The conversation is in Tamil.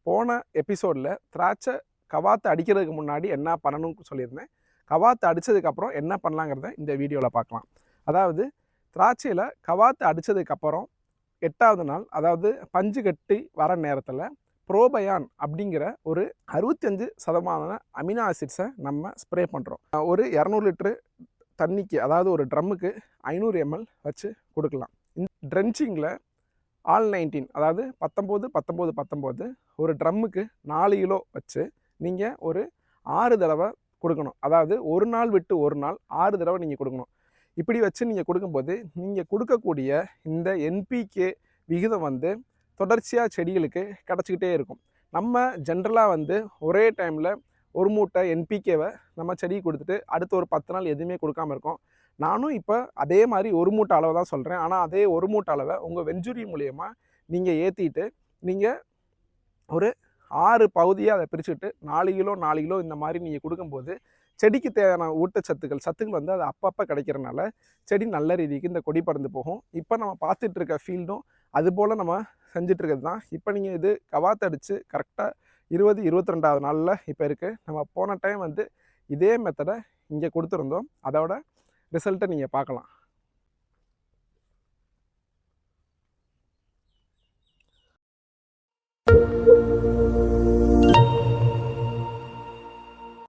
போன எபிசோடில் திராட்சை கவாத்து அடிக்கிறதுக்கு முன்னாடி என்ன பண்ணணும்னு சொல்லியிருந்தேன். கவாத்து அடித்ததுக்கப்புறம் என்ன பண்ணலாங்கிறத இந்த வீடியோவில் பார்க்கலாம். அதாவது திராட்சையில் கவாத்து அடித்ததுக்கப்புறம் 8வது நாள், அதாவது பஞ்சு கட்டி வர நேரத்தில் ப்ரோபயான் அப்படிங்கிற ஒரு 65% அமினோ ஆசிட்ஸை நம்ம ஸ்ப்ரே பண்ணுறோம். ஒரு 200 லிட்டரு தண்ணிக்கு, அதாவது ஒரு ட்ரம்முக்கு 500 ml வச்சு கொடுக்கலாம். இந்த ட்ரென்ச்சிங்கில் ஆல் 19, அதாவது 19 ஒரு ட்ரம்முக்கு 4 கிலோ வச்சு நீங்கள் ஒரு 6 தடவை கொடுக்கணும். அதாவது ஒரு நாள் விட்டு ஒரு நாள் 6 தடவை நீங்கள் கொடுக்கணும். இப்படி வச்சு நீங்கள் கொடுக்கும்போது நீங்கள் கொடுக்கக்கூடிய இந்த என்பிகே விகிதம் வந்து தொடர்ச்சியாக செடிகளுக்கு கிடச்சிக்கிட்டே இருக்கும். நம்ம ஜென்ரலாக ஒரே டைமில் ஒரு மூட்டை என்பிகேவை நம்ம செடிக்கு கொடுத்துட்டு அடுத்த ஒரு 10 நாள் எதுவுமே கொடுக்காமல் இருக்கோம். நானும் இப்போ அதே மாதிரி ஒரு மூட்டை அளவை தான் சொல்கிறேன். ஆனால் அதே ஒரு மூட்டை அளவை உங்கள் வெஞ்சுரி மூலயமா நீங்கள் ஏற்றிட்டு நீங்கள் ஒரு 6 பகுதியாக அதை பிரிச்சுட்டு 4 கிலோ இந்த மாதிரி நீங்கள் கொடுக்கும்போது செடிக்கு தேவையான ஊட்டச்சத்துக்கள் அது அப்பப்போ கிடைக்கிறனால செடி நல்ல ரீதிக்கு இந்த கொடி பறந்து போகும். இப்போ நம்ம பார்த்துட்டு இருக்க ஃபீல்டும் அதுபோல் நம்ம செஞ்சிட்ருக்கிறது தான். இப்போ நீங்கள் இது கவாத்து அடித்து கரெக்டாக 22வது நாளில் இப்போ இருக்குது. நம்ம போன டைம் இதே மெத்தடை இங்கே கொடுத்துருந்தோம். அதோட ரிசல்ட்டை நீங்கள் பார்க்கலாம்.